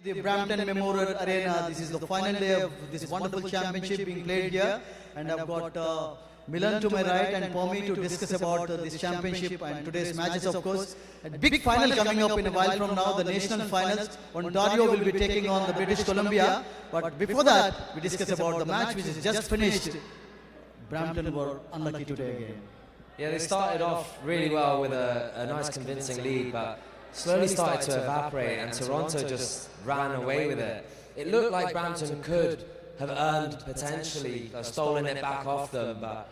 The Brampton Memorial Arena. This is the final day of this wonderful championship being played here, and I've got Milan to my right and Pomi to discuss about this championship and today's matches, of course. A big final coming up in a while from now, the national finals. Ontario will be taking on the British Columbia. But before that, we discuss about the match which is just finished. Brampton were unlucky today again. Yeah, they started off really well with a nice convincing lead, but slowly started to evaporate, and Toronto just ran away with it. It looked like Brampton could have earned potentially, stolen it back off them, but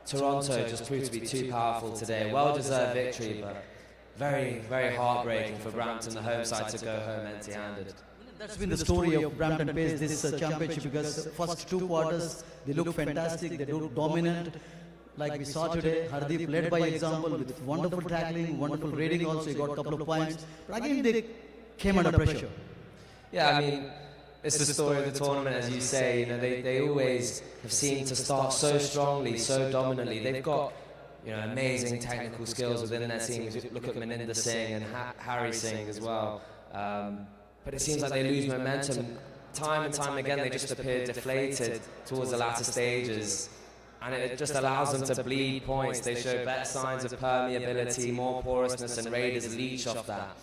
Toronto just proved to be too powerful today. Well-deserved victory, but very, very heartbreaking for Brampton, the home side, to go home empty-handed. That's been the story of Brampton Pace this championship, because the first two quarters they look fantastic, they look dominant. Like we saw today, Hardeep led by example with wonderful tackling, wonderful raiding also, he got a couple of points. But again, they came under pressure. Yeah, I mean, it's the story of the tournament, as you say. You know, they always have seemed to start so strongly, so dominantly. They've got, you know, amazing technical skills within their team. Look at Maninder Singh and Harry Singh as well. But it seems like they lose momentum. Time and time again, they just appear deflated towards the latter stages. And it just allows them to bleed points. They show better signs of permeability, more porousness, and Raiders leech off that.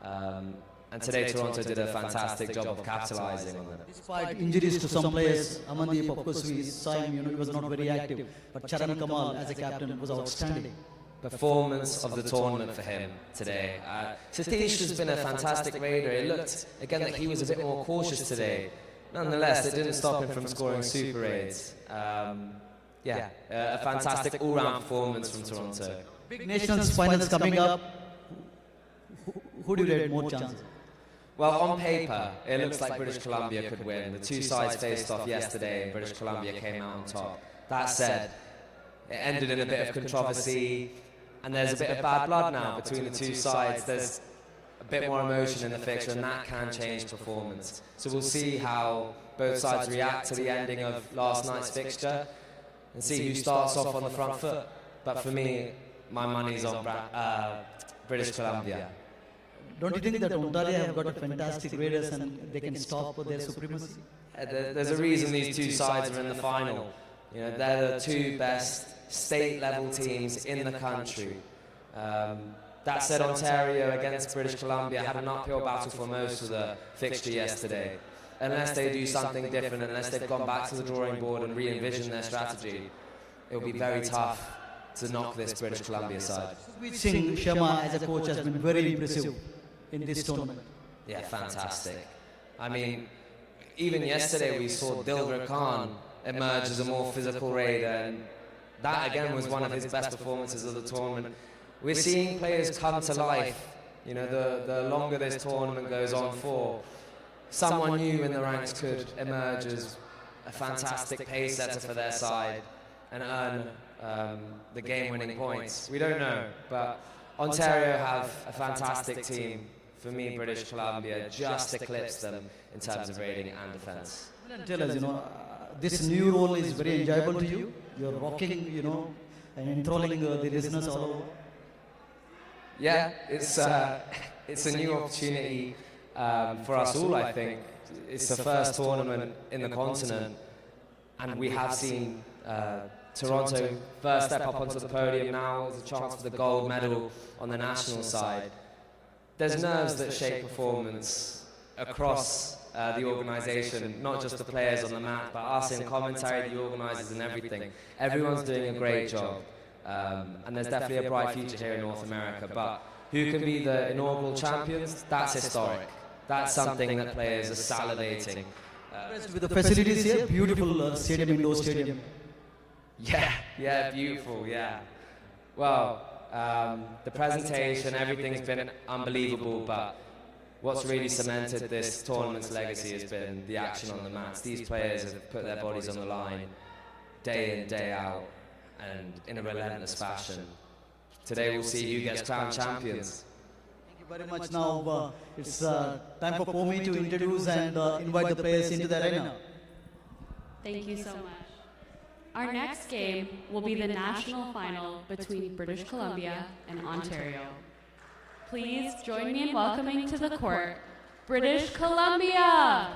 And today Toronto did a fantastic job of capitalizing on that. Despite injuries to some players, Amandeep, of course, we saw him, you know, he was not very active. But Charan Kamal, as a captain, was outstanding. Performance of the tournament for him today. Satish has been a fantastic Raider. It looked, again, that he was a bit more cautious today. Nonetheless, it didn't stop him from scoring super raids. Yeah, a fantastic all-round performance from Toronto. Big nationals finals coming up. Who do you rate more chances? Well, on paper, it looks like British Columbia could win. The two sides faced off yesterday, and British Columbia came out on top. That said, it ended in a bit of controversy, and there's a bit of bad blood now between the two sides. There's a bit more emotion in the fixture, and that can change performance. So we'll see how both sides react to the ending of last night's fixture, and see who starts off on the front foot. But for me, my money's on British Columbia. Don't you think that Ontario have got a fantastic Raiders and they can stop their supremacy? There's a reason these two sides are in the final. You know, they're the two best state-level teams in the country. That said, Ontario against British Columbia had an uphill battle for most of the fixture yesterday. Unless they do something different, unless they've gone back to the drawing board and re-envision their strategy, it will be very tough to knock this British Columbia side. Singh Sharma as a coach has been very impressive in this tournament. Yeah, fantastic. I mean, even yesterday we saw Dilbert Khan emerge as a more physical Raider, and that again was one of his best performances of the tournament. We're seeing players come to life. You know, the longer this tournament goes on for, someone new in the ranks could emerge as a fantastic pace setter for their side and earn the game-winning points. We don't know, but Ontario have a fantastic team. For me, British Columbia just eclipsed them in terms of raiding and defence. Tell us, you know, this new role is very enjoyable to you. You're rocking, you know, and enthralling the listeners all over. Yeah, it's a new opportunity for us all, I think. It's the first tournament in the continent, and we have seen Toronto first step up onto the podium. Now there's a chance for the gold medal on the national side. There's nerves that shape performance across the organisation, not just the players on the mat, but us in commentary, the organisers and everything. Everyone's doing a great job, and there's definitely a bright future here in North America. But who can be the inaugural champions? That's historic. That's something that players are salivating. With the facilities here, beautiful stadium, indoor stadium. Yeah, beautiful, yeah. Well, the presentation, everything's been unbelievable, but what's really cemented this tournament's legacy has been the action on the mats. These players have put their bodies on the line day in, day out, and in a relentless fashion. Today we'll see who gets crowned champions. Thank you very much. Now it's time for Pomi to introduce and invite the players into the arena. Thank you so much. Our next game will be the national final between British Columbia and Ontario. Please join me in welcoming to the court British Columbia.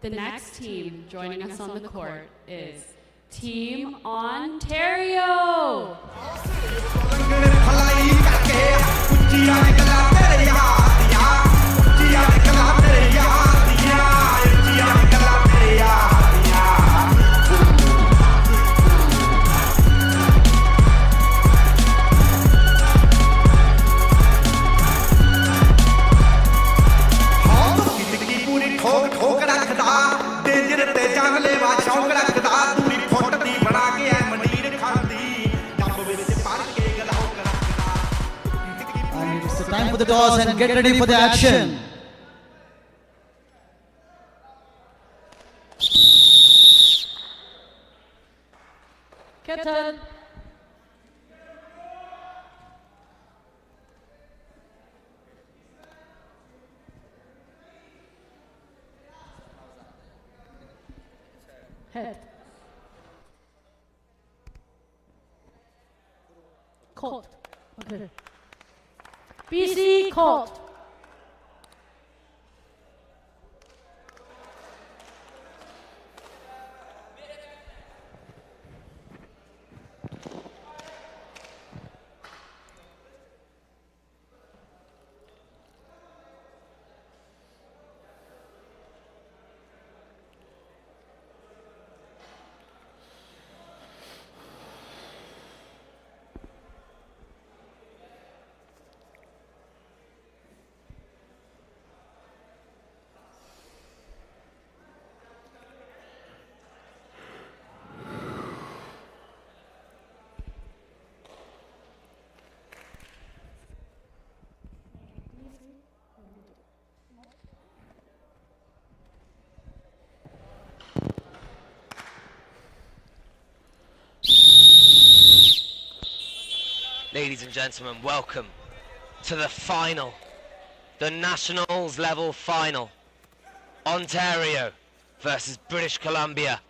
The next team joining us on the court is Team Ontario. And it's the time for the toss and get ready for the action. Captain. Head. Court. Okay. BC court. Ladies and gentlemen, welcome to the final, the Nationals level final. Ontario versus British Columbia.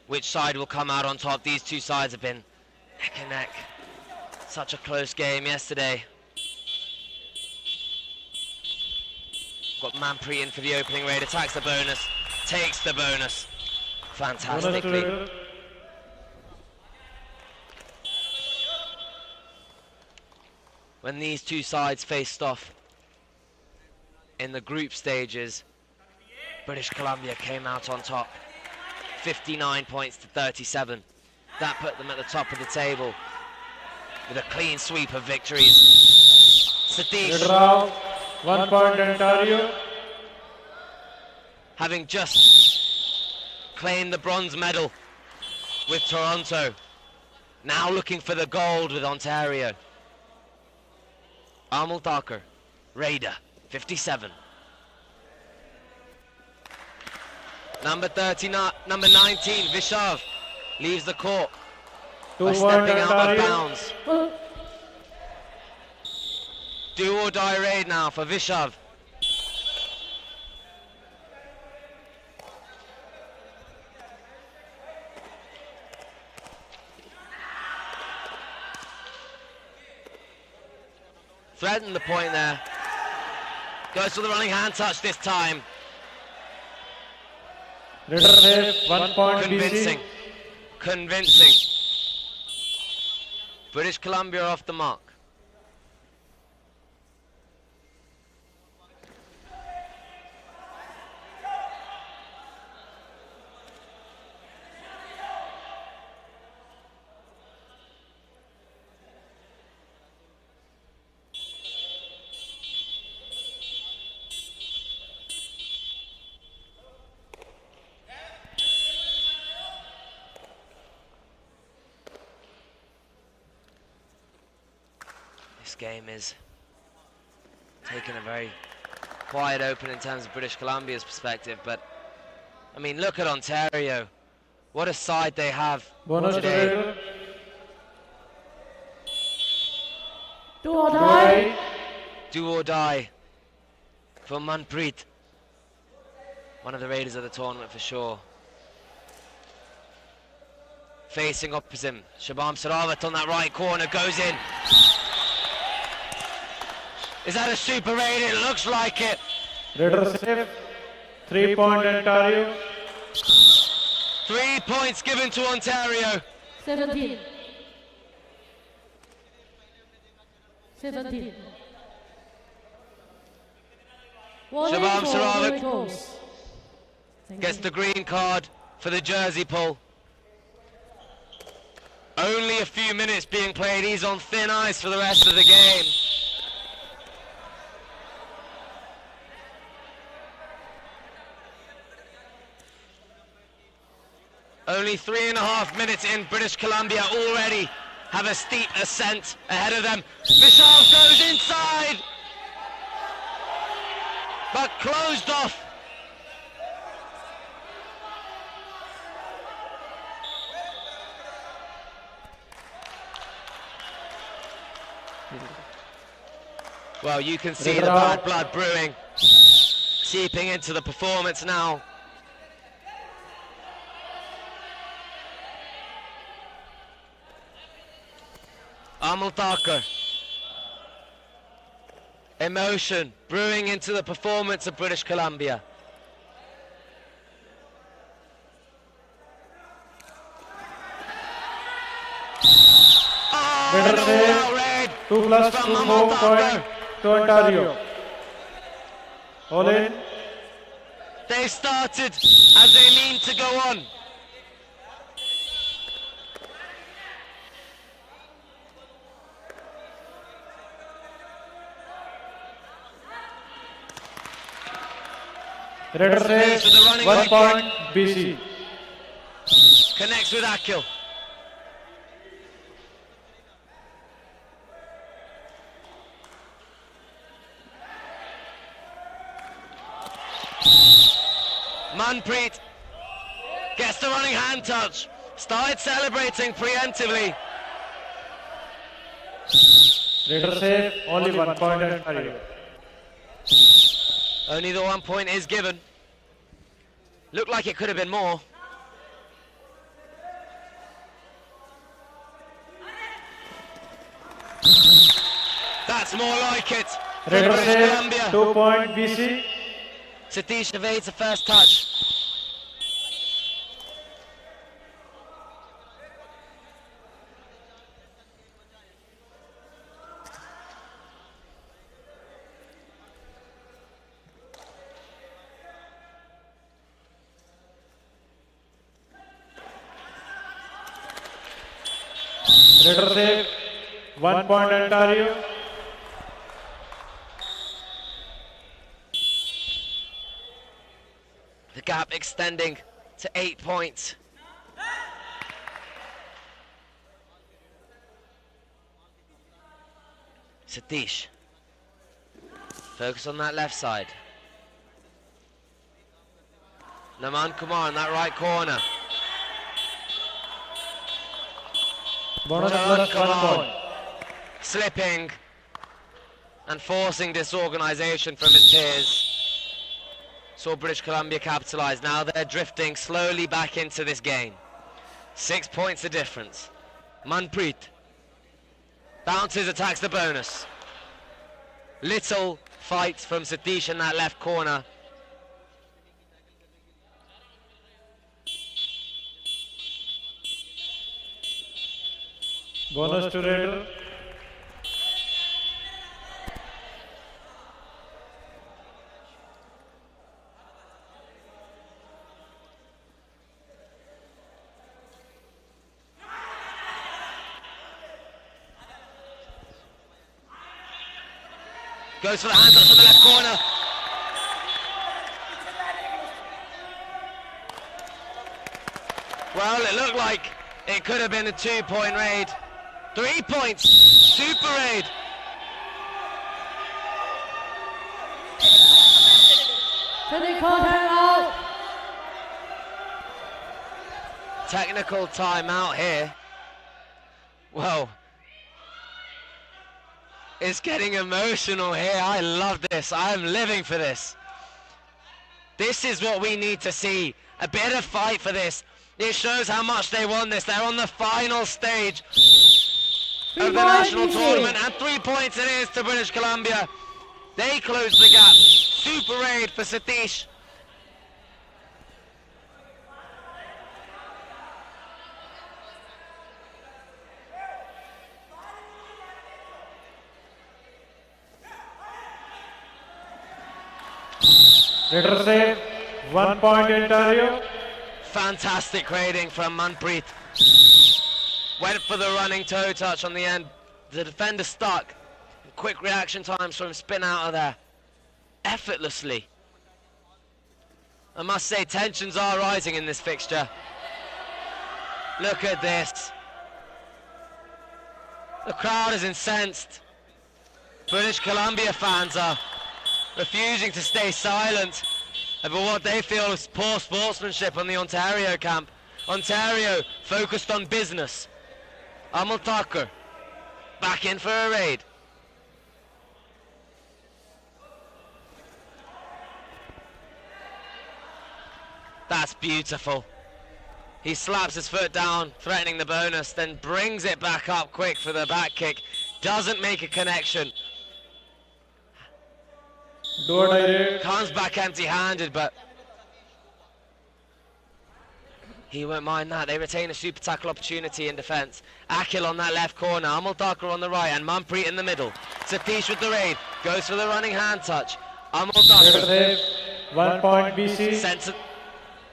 Which side will come out on top? These two sides have been neck and neck. Such a close game yesterday. Got Manpreet in for the opening raid, attacks the bonus, takes the bonus. Fantastically. When these two sides faced off in the group stages, British Columbia came out on top, 59 points to 37. That put them at the top of the table with a clean sweep of victories. Satish, round, 1 point Ontario. having just claimed the bronze medal with Toronto, now looking for the gold with Ontario. Amal Thakur, Raider, 57. Number 19, Vishav, leaves the court by stepping out of bounds. Do or die raid now for Vishav. Threatened the point there. Goes for the running hand touch this time. Reserve 1 point Convincing. BC. Convincing. British Columbia off the mark. this game is taking a very quiet open in terms of British Columbia's perspective, but I mean, look at Ontario. What a side they have Bonus today. Raider. Do or die. Do or die for Manpreet. One of the Raiders of the tournament for sure. Facing opposite him, Shabam Sarawat on that right corner, goes in. Is that a super raid? It looks like it. Raider safe. 3 point Ontario. 3 points given to Ontario. 17. 17. Shabam Sarawat gets the green card for the jersey pull. Only a few minutes being played. He's on thin ice for the rest of the game. Only 3.5 minutes in. British Columbia already have a steep ascent ahead of them. Vishal goes inside, but closed off. Well, you can see the bad blood brewing, seeping into the performance now. Amal Thakur. Emotion brewing into the performance of British Columbia. Raider no, safe. well read 2 plus from 2 Amal 4 Thakur. point to Ontario. All in. They started as they mean to go on. Raider safe. For the running 1 kick. point BC. Connects with Akil. Manpreet gets the running hand touch. Started celebrating preemptively. Raider safe. Only 1 point Ontario. Only the 1 point is given. Looked like it could have been more. That's more like it. For Raider British safe. Columbia. 2 point BC. Satish evades the first touch. Raider safe. 1 point Ontario. The gap extending to 8 points. Satish. Focus on that left side. Naman Kumar in that right corner. Bonus John, plus come 1 on. point. Slipping and forcing disorganisation from his peers. Saw British Columbia capitalise. Now they're drifting slowly back into this game. 6 points the difference. Manpreet bounces, attacks the bonus. Little fight from Satish in that left corner. Bonus to Raider. Goes for the hand touch from the left corner. Well, it looked like it could have been a 2 point raid. 3 points, super raid Technical timeout here. Whoa. It's getting emotional here. I love this. I'm living for this. This is what we need to see. A bit of fight for this. It shows how much they want this. They're on the final stage of the national tournament, and 3 points it is to British Columbia. They close the gap. Super raid for Satish. Letter save, 1 point Ontario. Fantastic raiding from Manpreet. Went for the running toe touch on the end. The defender stuck. Quick reaction times from spin out of there. Effortlessly. I must say, tensions are rising in this fixture. Look at this. The crowd is incensed. British Columbia fans are refusing to stay silent about what they feel is poor sportsmanship on the Ontario camp. Ontario focused on business. Amal Thakur back in for a raid. That's beautiful. He slaps his foot down, threatening the bonus, then brings it back up quick for the back kick. Doesn't make a connection. Comes back empty-handed, but he won't mind that. They retain a super tackle opportunity in defence. Akhil on that left corner, Amal Thakur on the right, and Manpreet in the middle. Satish with the raid, goes for the running hand touch. Amal Thakur 1 point BC.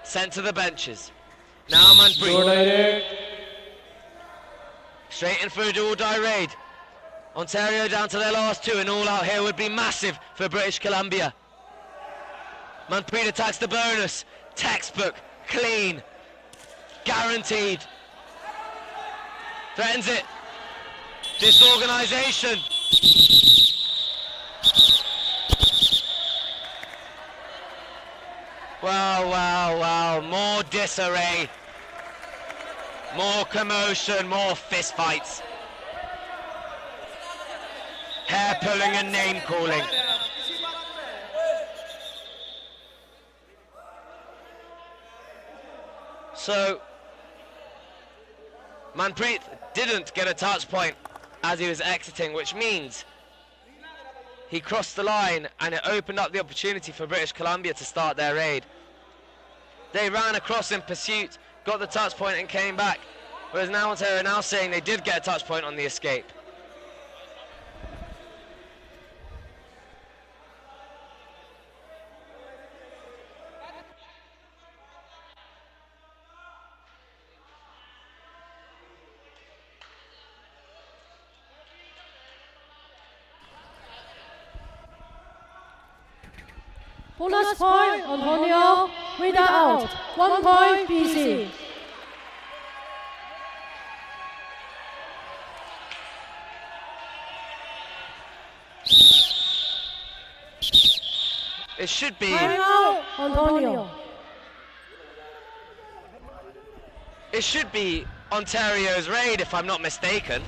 Sent to the benches. Now Manpreet. Straight in for a dual die raid. Ontario down to their last two, and all out here would be massive for British Columbia. Manpreet attacks the bonus. Textbook, clean, guaranteed. Threatens it. Disorganisation. Wow, wow, wow. More disarray. More commotion, more fist fights. Hair pulling and name calling. So Manpreet didn't get a touch point as he was exiting, which means he crossed the line and it opened up the opportunity for British Columbia to start their raid. They ran across in pursuit, got the touch point and came back, whereas now Ontario are now saying they did get a touch point on the escape. Bonus point, Antonio. Read that out. 1 point, BC. It should be. Time out, Antonio. It should be Ontario's raid, if I'm not mistaken,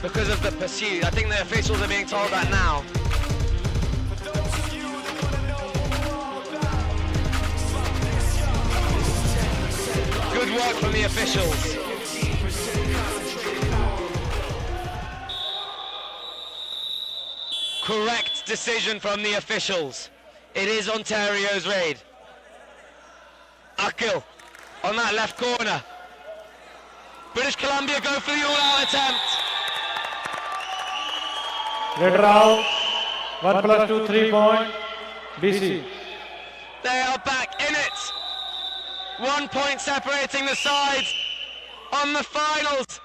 because of the pursuit. I think the officials are being told that now. Good work from the officials. Correct decision from the officials. It is Ontario's raid. Akhil on that left corner. British Columbia go for the all-out attempt. Red round, 1 plus 2, 3 point, BC. They are back in it. 1 point separating the sides on the finals.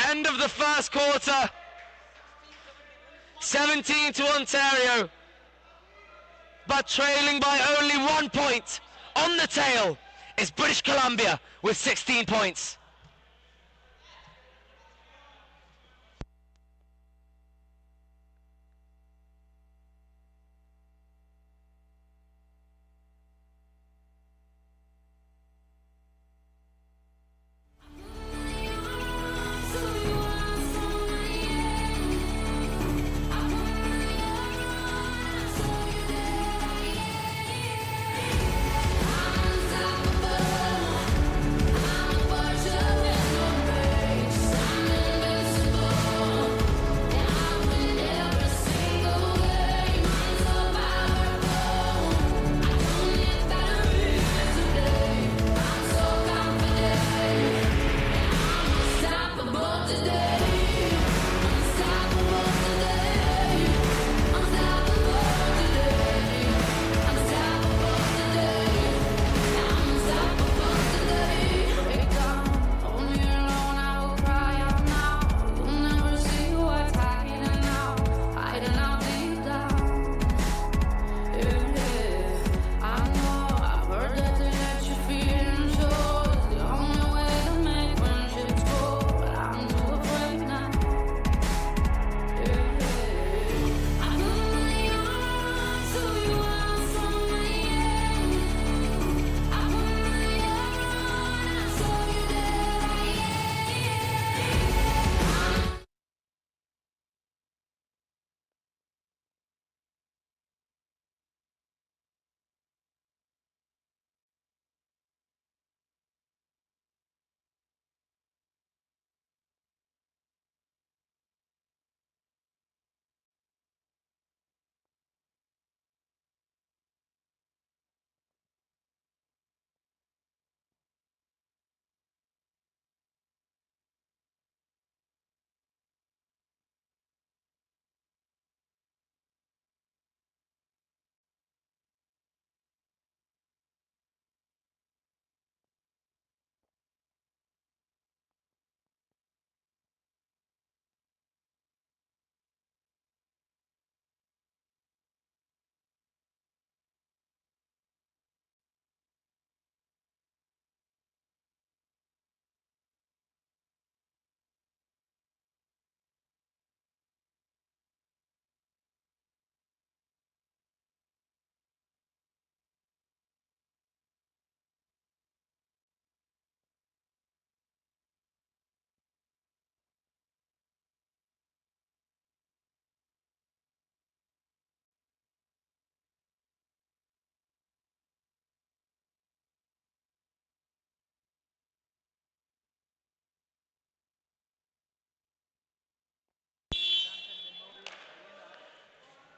End of the first quarter. 17 to Ontario, but trailing by only 1 point. On the tail is British Columbia with 16 points.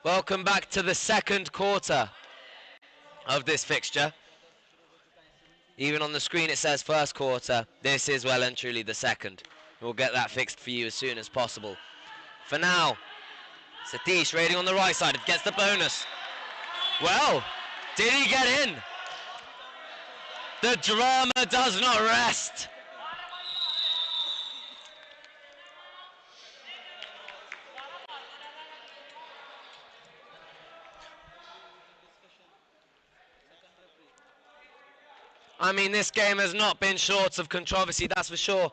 Welcome back to the second quarter of this fixture. Even on the screen it says first quarter. This is well and truly the second. We'll get that fixed for you as soon as possible. For now, Satish raiding on the right side, gets the bonus. Well, did he get in? The drama does not rest. I mean, this game has not been short of controversy, that's for sure.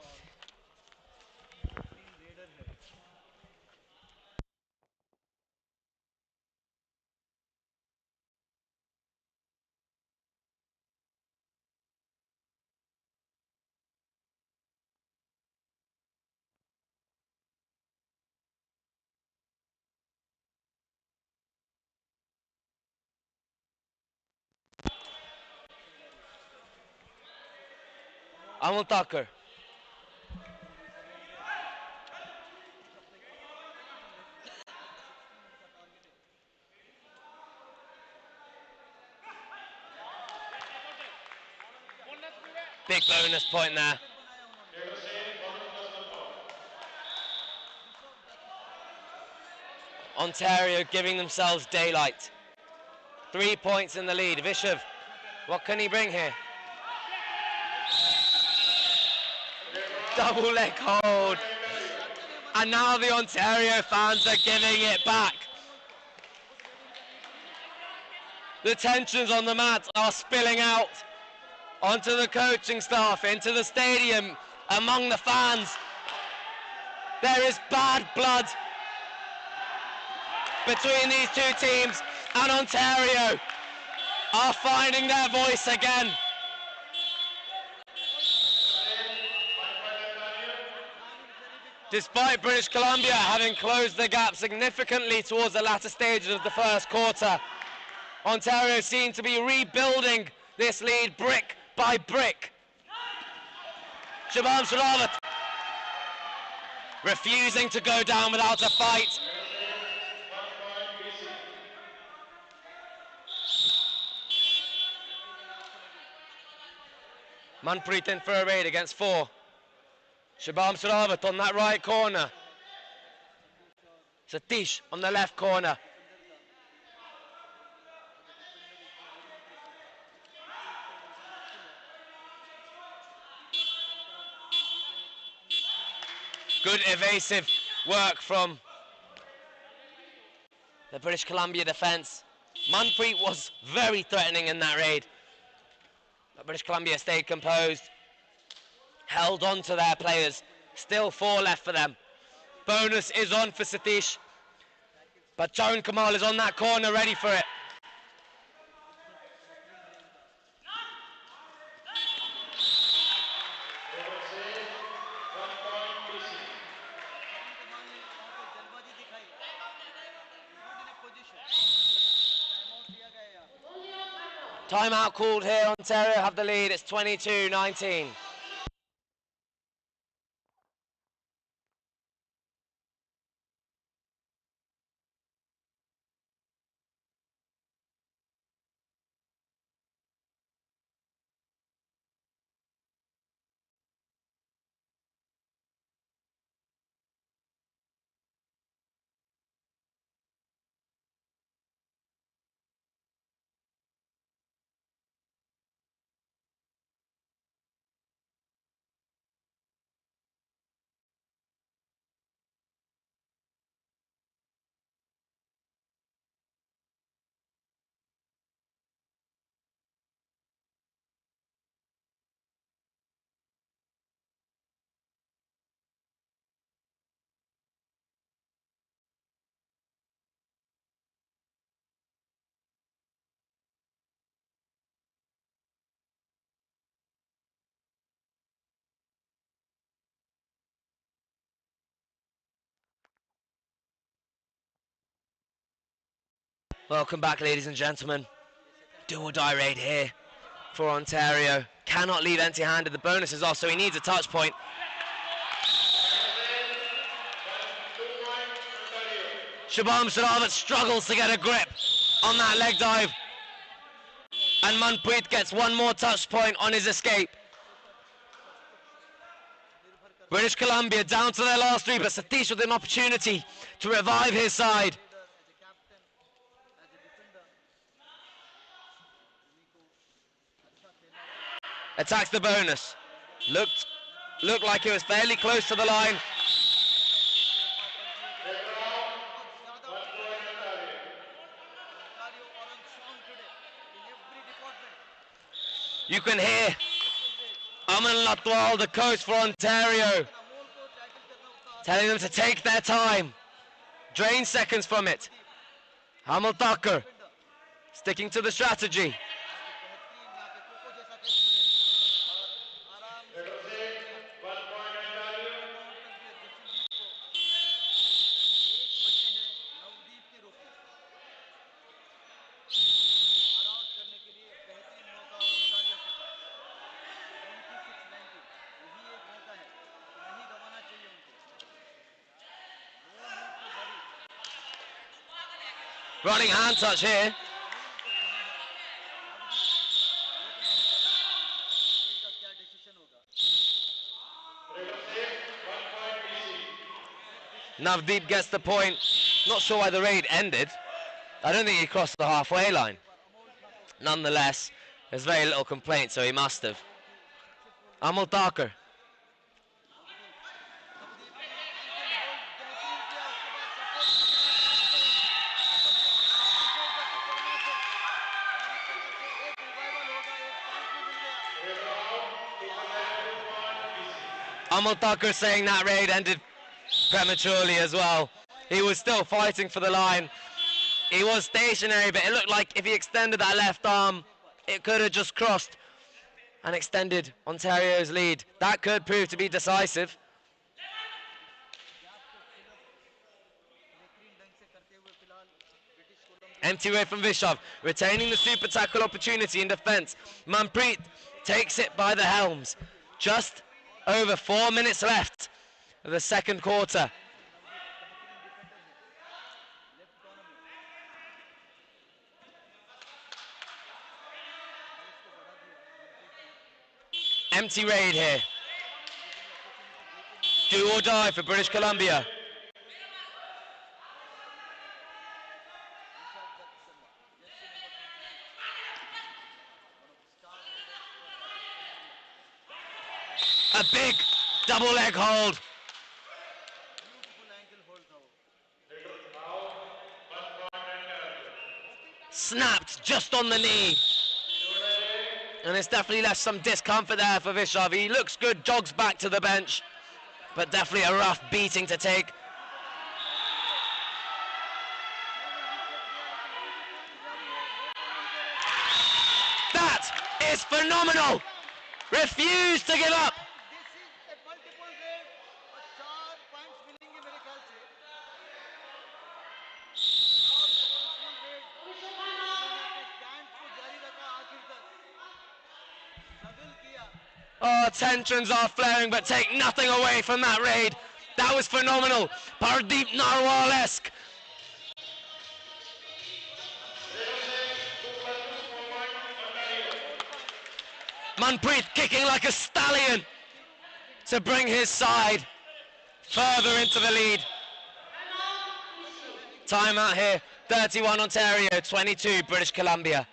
Amal Thakur. Big bonus point there. Ontario giving themselves daylight. 3 points in the lead. Vishav, what can he bring here? Double leg hold. And now the Ontario fans are giving it back. The tensions on the mat are spilling out onto the coaching staff, into the stadium, among the fans. There is bad blood between these two teams, and Ontario are finding their voice again. Despite British Columbia having closed the gap significantly towards the latter stages of the first quarter, Ontario seem to be rebuilding this lead brick by brick. Shabam Saravat refusing to go down without a fight. Manpreet in for a raid against 4. Shabam Saravat on that right corner. Satish on the left corner. Good evasive work from the British Columbia defence. Manpreet was very threatening in that raid. But British Columbia stayed composed, held on to their players. Still 4 left for them. Bonus is on for Satish, but Charan Kamal is on that corner ready for it. Timeout called here. Ontario have the lead. It's 22-19. Welcome back, ladies and gentlemen. Do or die raid here for Ontario. Cannot leave empty-handed. The bonus is off, so he needs a touch point. Shubham Sharavat struggles to get a grip on that leg dive. And Manpreet gets one more touch point on his escape. British Columbia down to their last three, but Satish with an opportunity to revive his side. Attacks the bonus. Looked like it was fairly close to the line. You can hear Aman Latwal, the coach for Ontario, telling them to take their time, drain seconds from it. Hamal Thakur sticking to the strategy. Running hand touch here. Navdeep gets the point. Not sure why the raid ended. I don't think he crossed the halfway line. Nonetheless, there's very little complaint, so he must have. Amal Thakur. Amal Thakur saying that raid ended prematurely as well. He was still fighting for the line. He was stationary, but it looked like if he extended that left arm, it could have just crossed and extended Ontario's lead. That could prove to be decisive. Empty way from Vishov, retaining the super tackle opportunity in defence. Manpreet takes it by the helms. Just over 4 minutes left of the second quarter. Empty raid here. Do or die for British Columbia. A big double leg hold. Snapped just on the knee. And it's definitely left some discomfort there for Vishov. He looks good, jogs back to the bench, but definitely a rough beating to take. That is phenomenal. Refuse to give up. Oh, tensions are flaring, but take nothing away from that raid. That was phenomenal. Pardeep Narwal-esque. Manpreet kicking like a stallion to bring his side further into the lead. Timeout here, 31 Ontario, 22 British Columbia.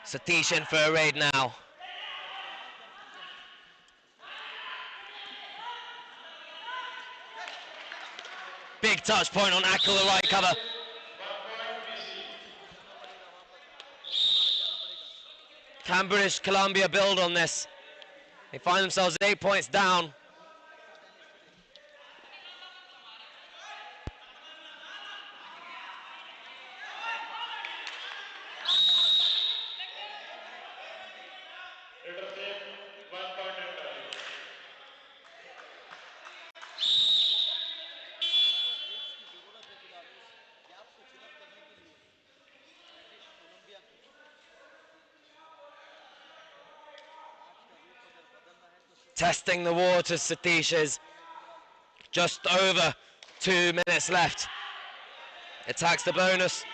Satish in for a raid now. big touch point on Ackle, the right cover. Can British Columbia build on this? They find themselves 8 points down. Testing the waters, Satish is just over 2 minutes left. Attacks the bonus.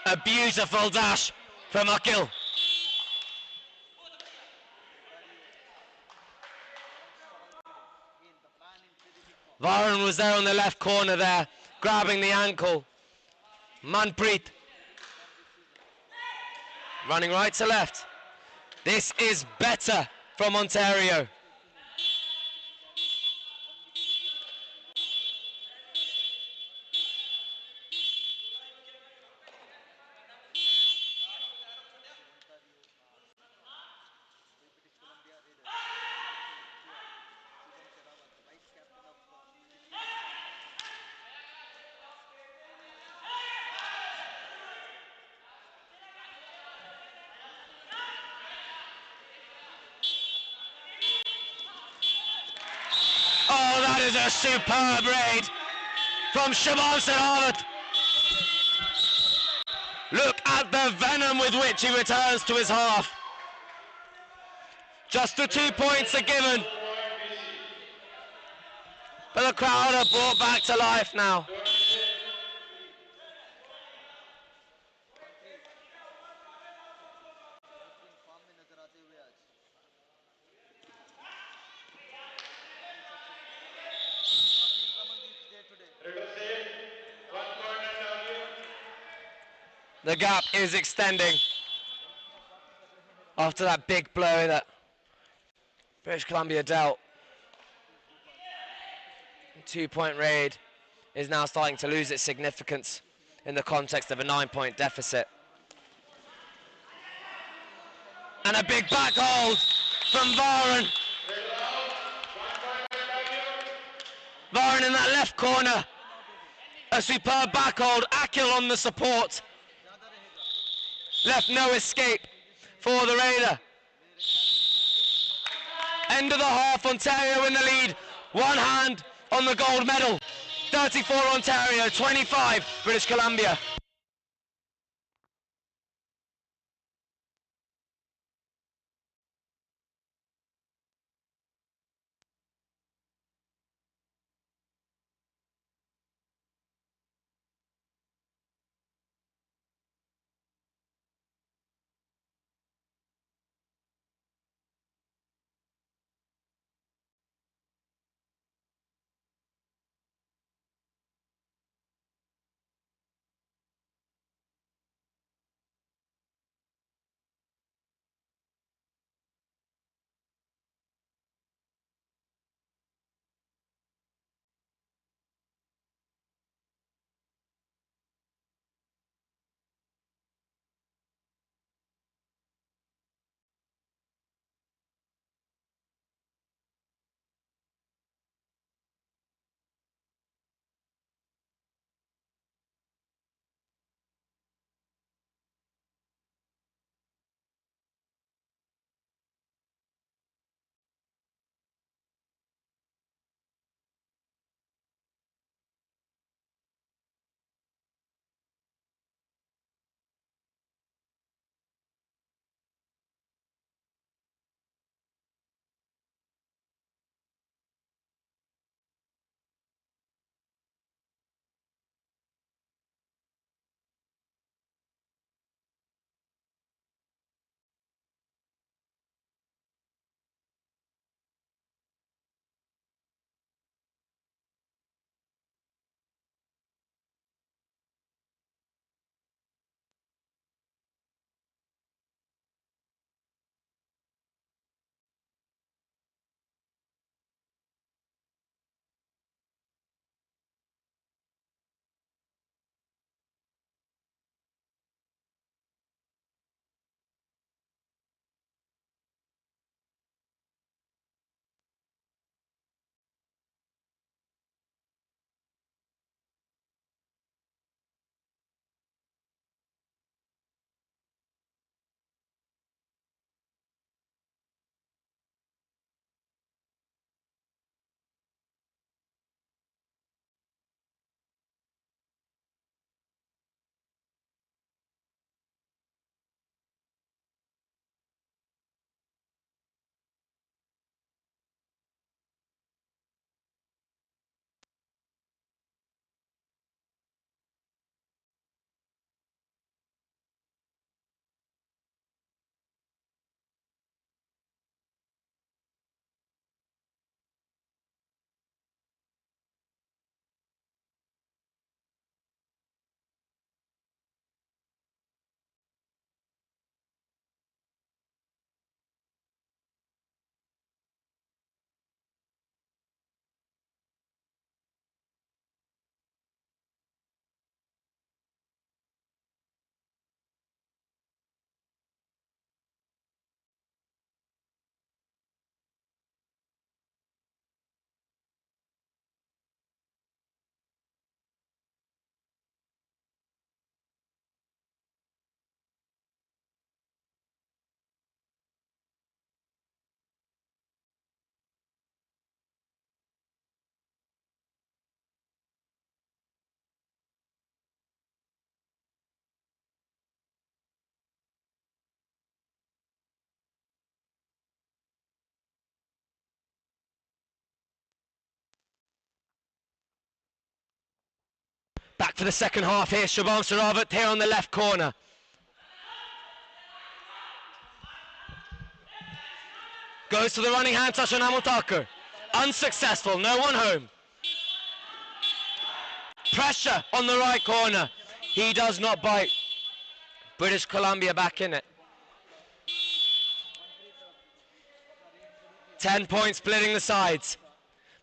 A beautiful dash from Akil. Varan was there on the left corner there, grabbing the ankle. Manpreet running right to left. This is better from Ontario. Oh, that is a superb raid from Shimon Serhavat. Look at the venom with which he returns to his half. Just the 2 points are given. But the crowd are brought back to life now. The gap is extending after that big blow that British Columbia dealt. 2 point raid is now starting to lose its significance in the context of a 9 point deficit. And a big back hold from Varan. Varan in that left corner. A superb back hold. Akil on the support. Left no escape for the Raider. End of the half, Ontario in the lead. One hand on the gold medal. 34 Ontario, 25 British Columbia. Back for the second half here, Shubham Saravat here on the left corner. Goes to the running hand touch on Amotaker. Unsuccessful, no one home. Pressure on the right corner. He does not bite. British Columbia back in it. 10 points splitting the sides.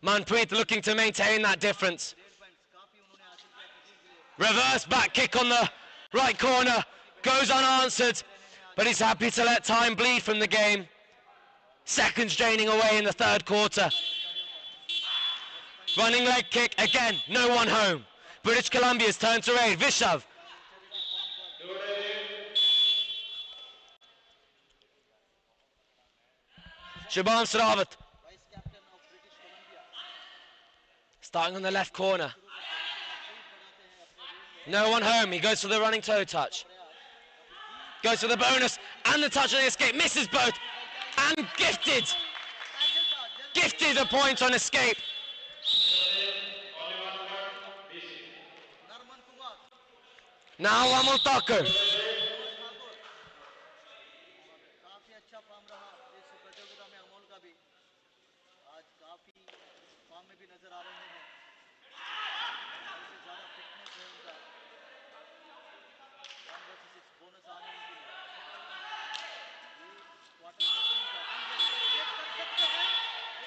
Manpreet looking to maintain that difference. Reverse back kick on the right corner. Goes unanswered, but he's happy to let time bleed from the game. Seconds draining away in the third quarter. Running leg kick again, no one home. British Columbia's turn to raid. Vishav. Shubham Saravat. Starting on the left corner. No one home. He goes for the running toe touch. Goes for the bonus and the touch on the escape. Misses both. And gifted. Gifted a point on escape. Now Amol Thakur.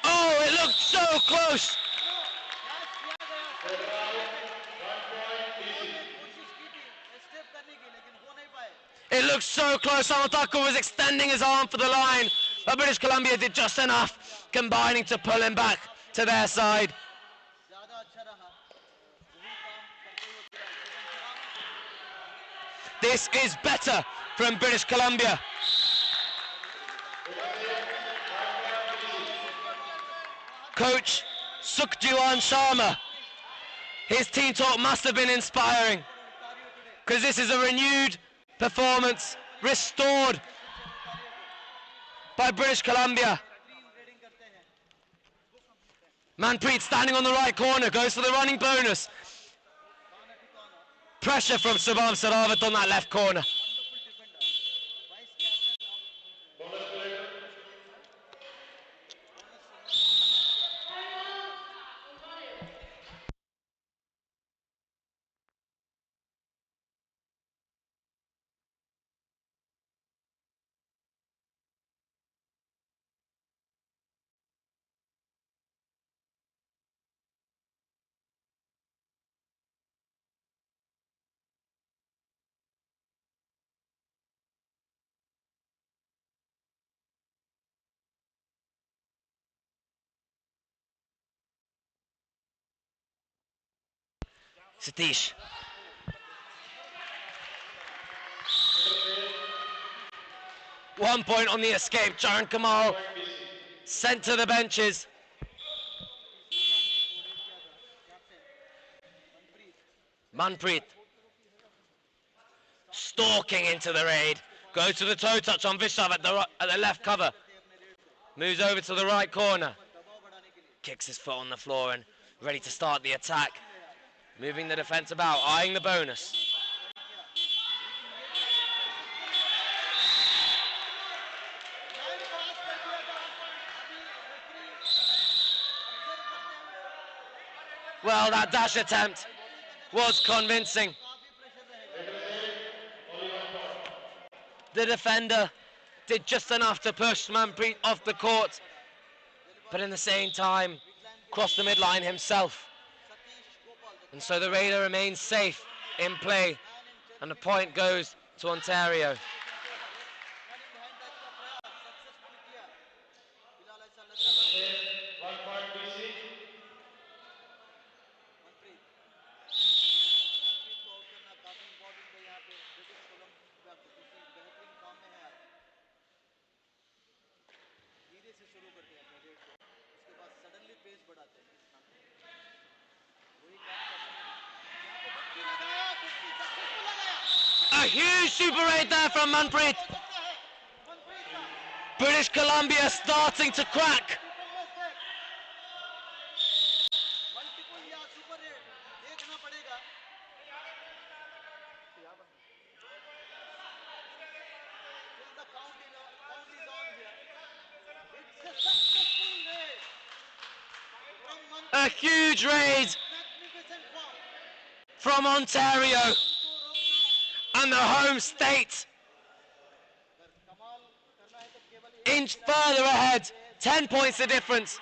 Oh, it looked so close. It looked so close. Amatako was extending his arm for the line, but British Columbia did just enough, combining to pull him back to their side. This is better from British Columbia. Coach Sukhjiwan Sharma, his team talk must have been inspiring, because this is a renewed performance, restored by British Columbia. Manpreet standing on the right corner, goes for the running bonus. Pressure from Shubham Saravat on that left corner. Satish. One point on the escape. Charan Kamal sent to the benches. Manpreet stalking into the raid. Goes to the toe touch on Vishav at the left cover. Moves over to the right corner. Kicks his foot on the floor and ready to start the attack. Moving the defense about, eyeing the bonus. Well, that dash attempt was convincing. The defender did just enough to push Manpreet off the court, but in the same time, crossed the midline himself. And so the Raider remains safe in play, and the point goes to Ontario. A huge super raid there from Manpreet. British Columbia starting to crack. a huge raid from Ontario and the home state. Inch further ahead, 10 points the difference.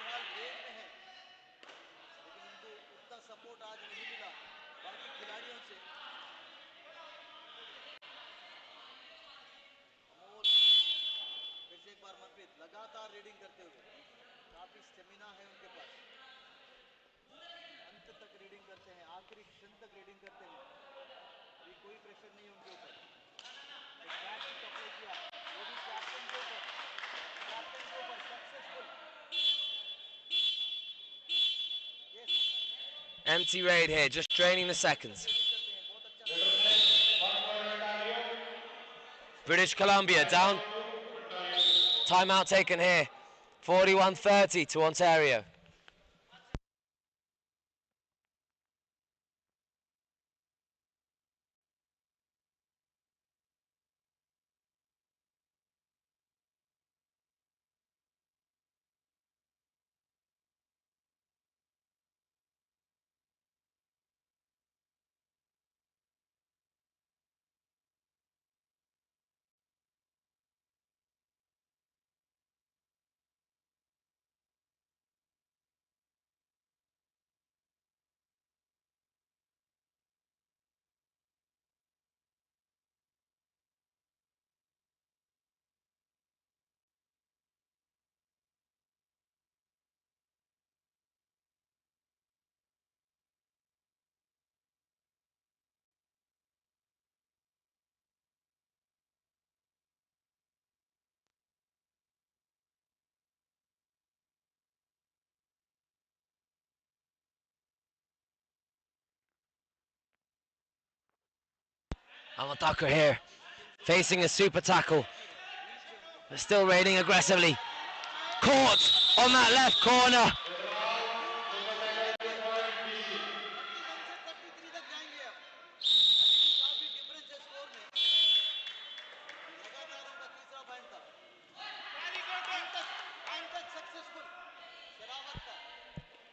लगातार reading करते हुए काफी stamina है उनके पास अंत तक reading करते हैं आखिरी क्षण तक रीडिंग करते हैं अभी कोई प्रेशर नहीं है उनके ऊपर किया वो भी कैप्टन के ऊपर successful Empty raid here, just draining the seconds. British Columbia down. Timeout taken here. 41-30 to Ontario. Amataka here, facing a super tackle. They're still raiding aggressively. Caught on that left corner.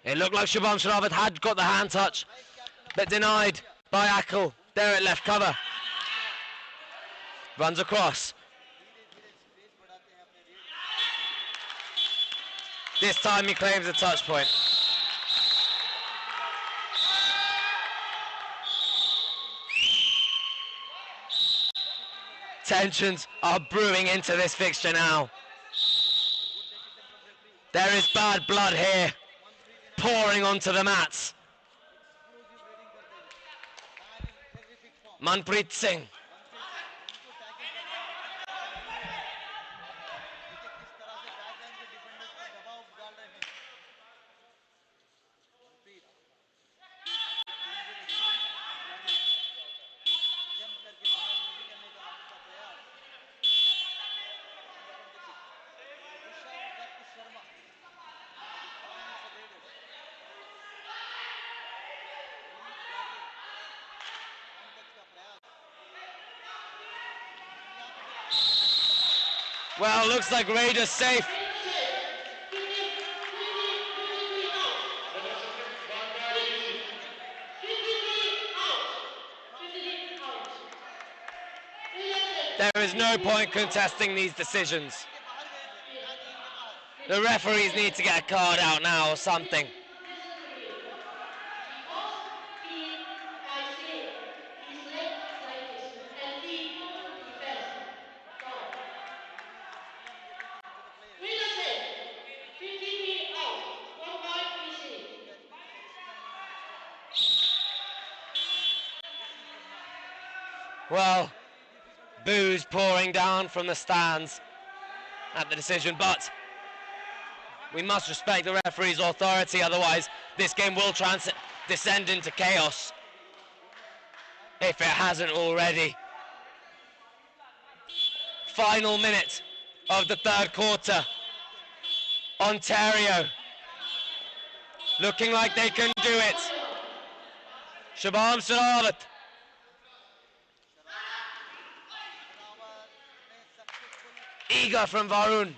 It looked like Shubham Sharavat had got the hand touch, but denied by Akel. There at left cover. Runs across. This time he claims a touch point. Tensions are brewing into this fixture now. There is bad blood here, pouring onto the mats. Manpreet Singh. Well, looks like Raiders safe. There is no point contesting these decisions. The referees need to get a card out now or something. Well, boos pouring down from the stands at the decision, but we must respect the referee's authority, otherwise this game will descend into chaos, if it hasn't already. Final minute of the third quarter. Ontario looking like they can do it. Shubham Sharavat. Eager from Varun.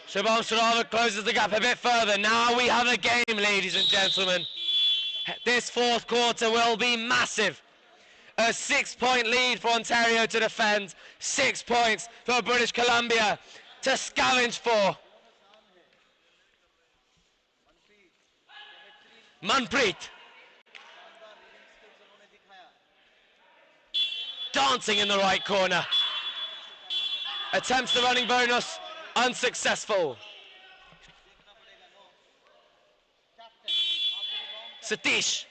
Shubham Suravat closes the gap a bit further. Now we have a game, ladies and gentlemen. This fourth quarter will be massive. A 6-point lead for Ontario to defend. 6 points for British Columbia to scavenge for. Manpreet. Dancing in the right corner. Attempts the running bonus, unsuccessful. Satish.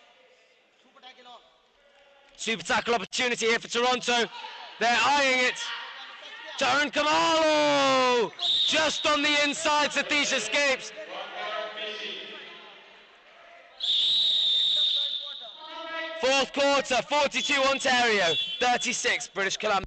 Super tackle opportunity here for Toronto. They're eyeing it. Tarun Kamalu! Just on the inside, Satish escapes. Fourth quarter, 42 Ontario, 36 British Columbia.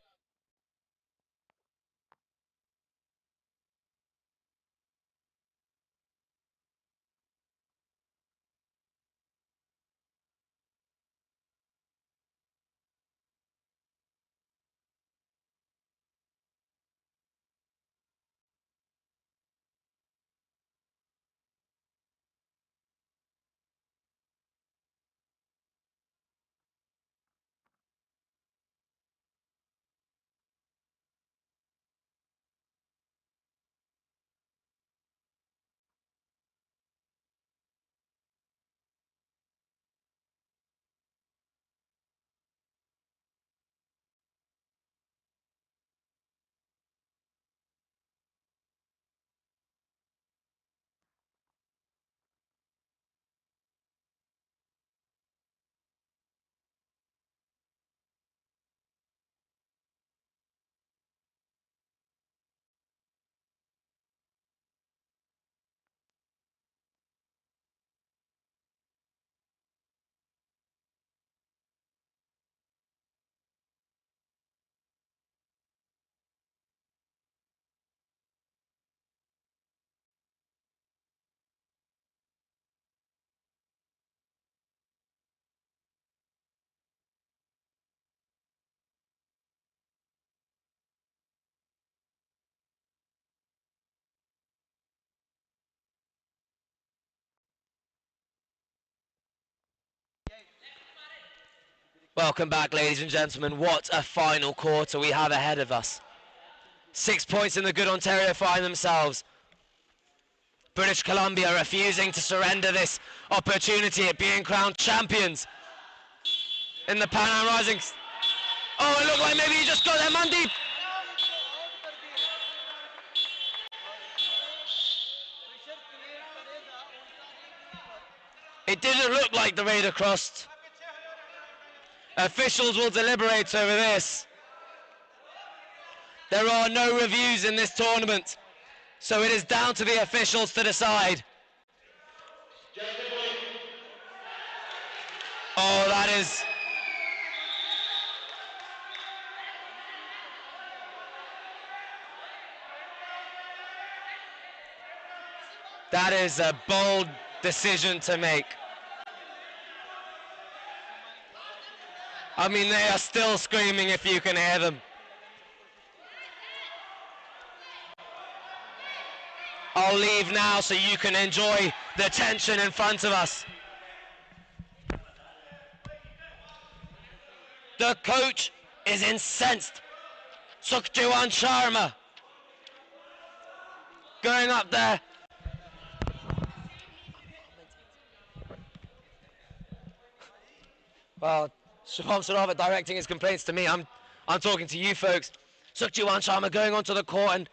Welcome back, ladies and gentlemen. What a final quarter we have ahead of us. 6 points in the good Ontario find themselves. British Columbia refusing to surrender this opportunity at being crowned champions in the Pan Am Rising. Oh, it looked like maybe he just got there, Mandeep. It didn't look like the Raider crossed. Officials will deliberate over this. There are no reviews in this tournament, so it is down to the officials to decide. Oh, that is a bold decision to make. I mean, they are still screaming if you can hear them. I'll leave now so you can enjoy the tension in front of us. The coach is incensed. Sukhjiwan Sharma going up there. Well, Shubham Suravat directing his complaints to me. I'm talking to you folks. Sukhjiwan Sharma going onto the court and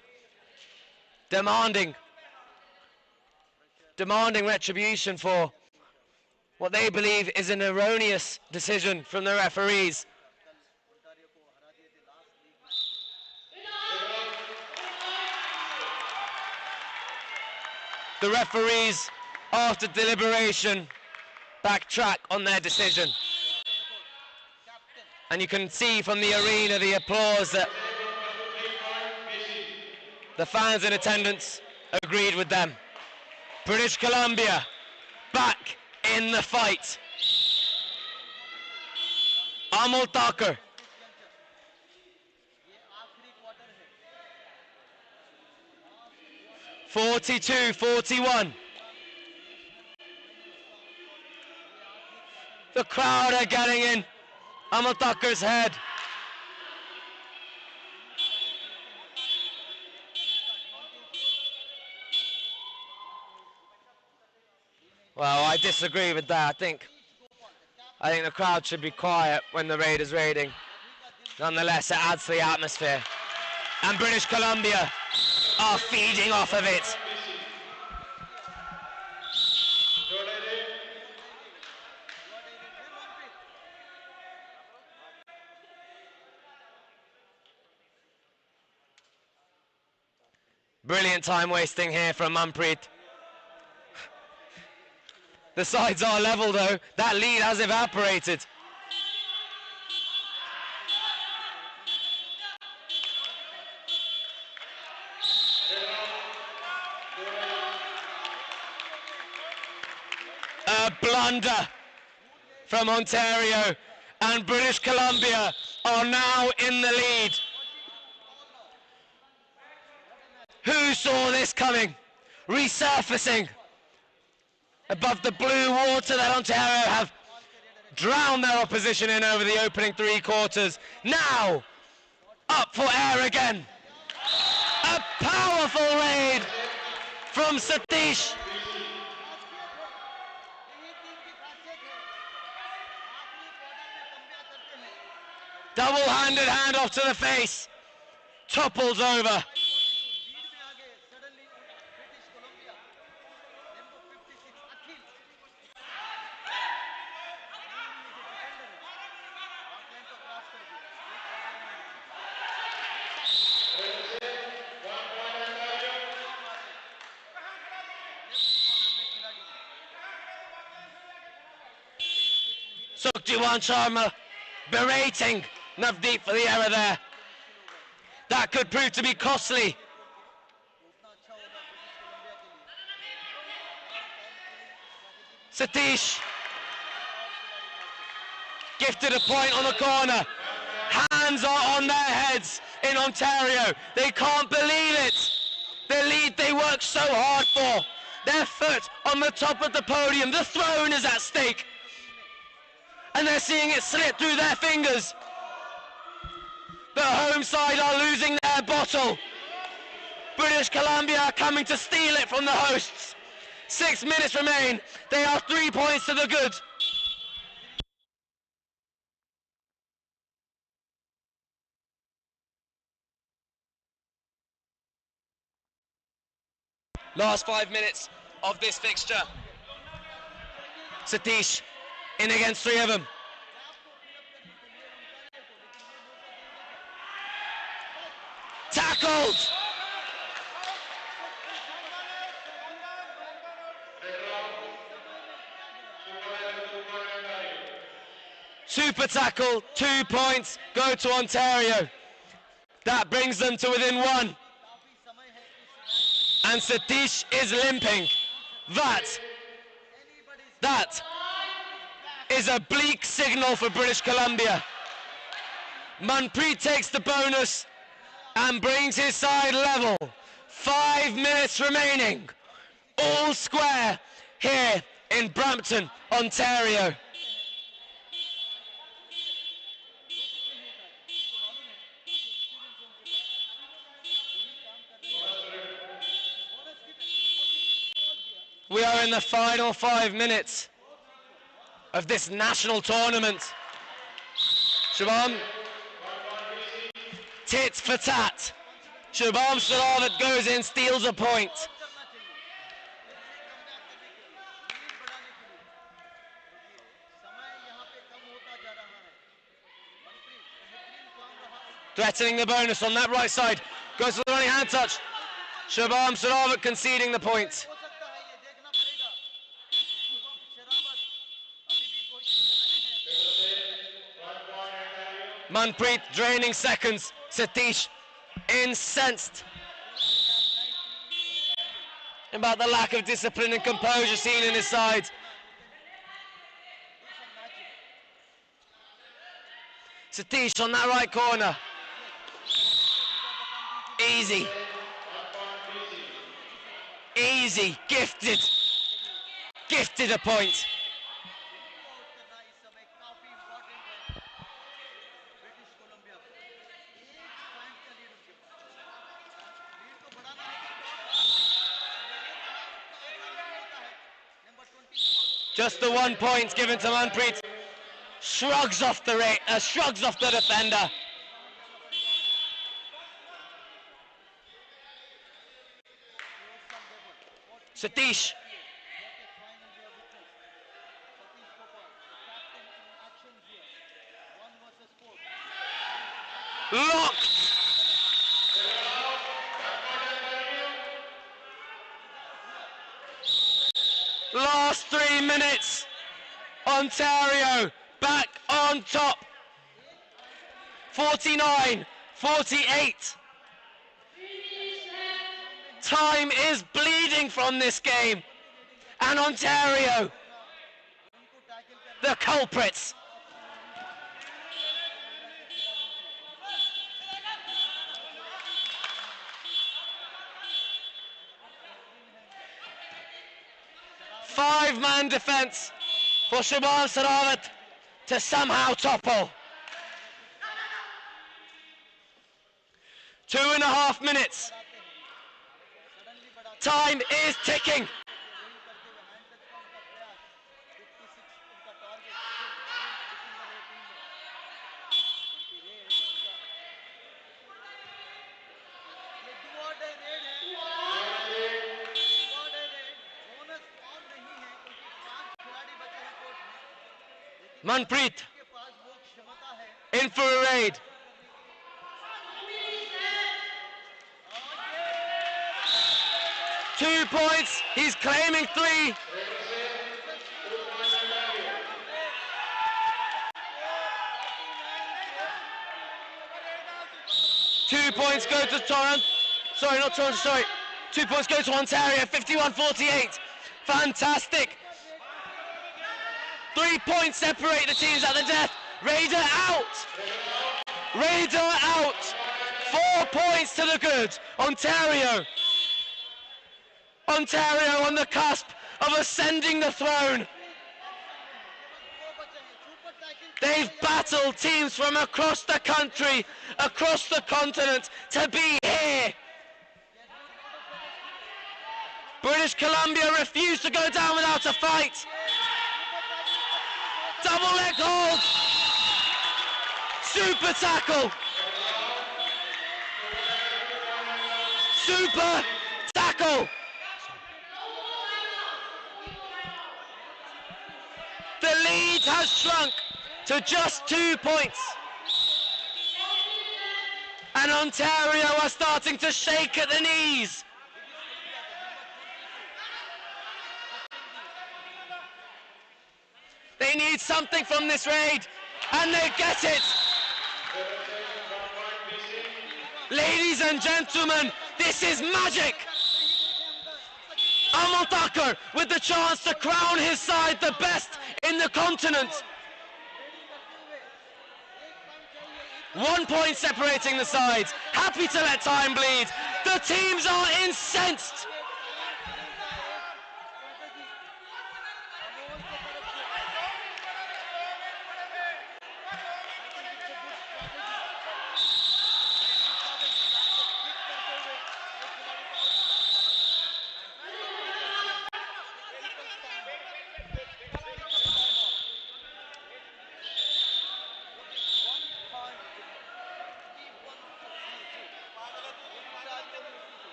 demanding retribution for what they believe is an erroneous decision from the referees. The referees, after deliberation, backtrack on their decision. And you can see from the arena the applause that the fans in attendance agreed with them. British Columbia back in the fight. Amol Thakur. 42-41. The crowd are getting in Amal Takkar's head. Well, I disagree with that. I think the crowd should be quiet when the raid is raiding. Nonetheless, it adds to the atmosphere. And British Columbia are feeding off of it. Brilliant time wasting here from Manpreet. The sides are level though. That lead has evaporated. A blunder from Ontario, and British Columbia are now in the lead. Who saw this coming? Resurfacing above the blue water that Ontario have drowned their opposition in over the opening 3 quarters. Now, up for air again. A powerful raid from Satish. Double-handed handoff to the face. Topples over. Sukhjiwan Sharma berating Navdeep for the error there. That could prove to be costly. Satish gifted a point on the corner. Hands are on their heads in Ontario. They can't believe it. The lead they worked so hard for. Their foot on the top of the podium. The throne is at stake. And they're seeing it slip through their fingers. The home side are losing their bottle. British Columbia are coming to steal it from the hosts. 6 minutes remain. They are 3 points to the good. Last 5 minutes of this fixture. Satish in against 3 of them. Tackled! Super tackle, 2 points go to Ontario. That brings them to within 1. And Satish is limping. That is a bleak signal for British Columbia. Manpreet takes the bonus and brings his side level. 5 minutes remaining. All square here in Brampton, Ontario. We are in the final 5 minutes of this national tournament. Shubham, tit for tat. Shubham Saravat goes in, steals a point. Threatening the bonus on that right side. Goes for the running hand touch. Shubham Saravat conceding the point. Manpreet draining seconds. Satish incensed about the lack of discipline and composure seen in his side. Satish on that right corner. Easy. easy, gifted a point. Just the 1 point given to Manpreet. Shrugs off the defender. Satish. Locked. Last 3 minutes. Ontario back on top. 49-48. Time is bleeding from this game. And Ontario, the culprits. Five-man defense for Shubham Sarawat to somehow topple. 2.5 minutes. Time is ticking. Manpreet in for a raid. Two points, he's claiming 3. Two points go to Toronto. Sorry, not Toronto, sorry. 2 points go to Ontario, 51-48. Fantastic. 3 points separate the teams at the death. Raider out. Raider out. 4 points to the good. Ontario on the cusp of ascending the throne. They've battled teams from across the country, across the continent to be here. British Columbia refused to go down without a fight. Double leg hold. Super tackle. Super tackle. The lead has shrunk to just 2 points. And Ontario are starting to shake at the knees. They need something from this raid, and they get it. Ladies and gentlemen, this is magic. Amal Thakur with the chance to crown his side the best in the continent. 1 point separating the sides. Happy to let time bleed. The teams are incensed.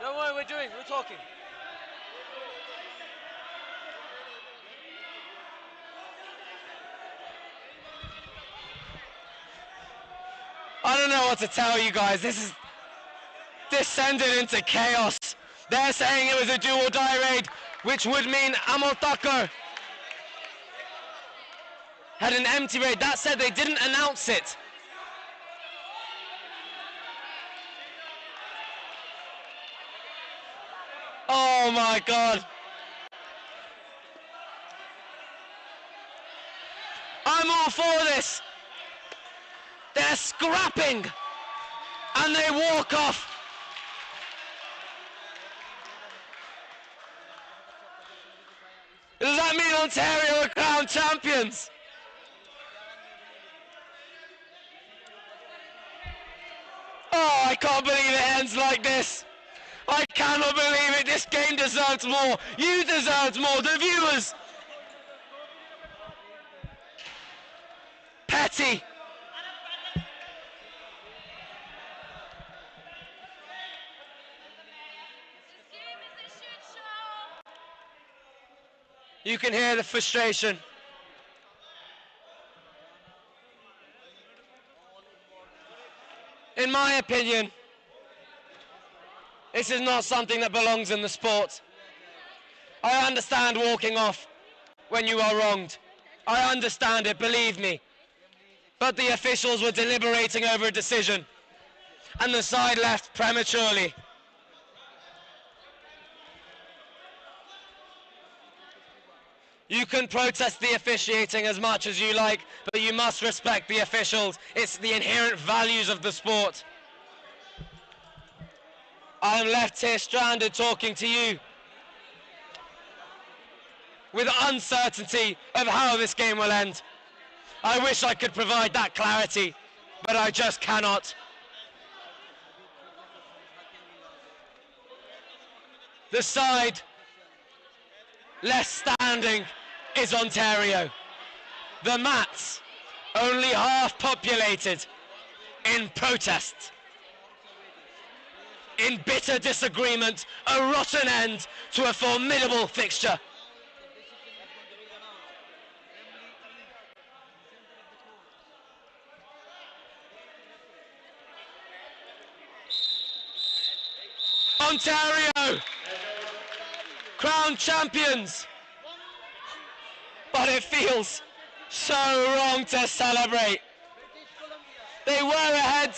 Don't worry, we're talking. I don't know what to tell you guys. This is descended into chaos. They're saying it was a do or die raid, which would mean Amal Thakur had an empty raid. That said, they didn't announce it. Oh my God. I'm all for this. they're scrapping, and they walk off. Does that mean Ontario are crowned champions? Oh, I can't believe it ends like this. I cannot believe it. This game deserves more. You deserved more, the viewers. Petty. You can hear the frustration. In my opinion, this is not something that belongs in the sport. I understand walking off when you are wronged. I understand it, believe me. But the officials were deliberating over a decision, and the side left prematurely. You can protest the officiating as much as you like, but you must respect the officials. It's the inherent values of the sport. I'm left here stranded talking to you with uncertainty of how this game will end. I wish I could provide that clarity, but I just cannot. The side left standing is Ontario. The mats only half populated in protest. In bitter disagreement, a rotten end to a formidable fixture. Ontario, crowned champions. But it feels so wrong to celebrate. They were ahead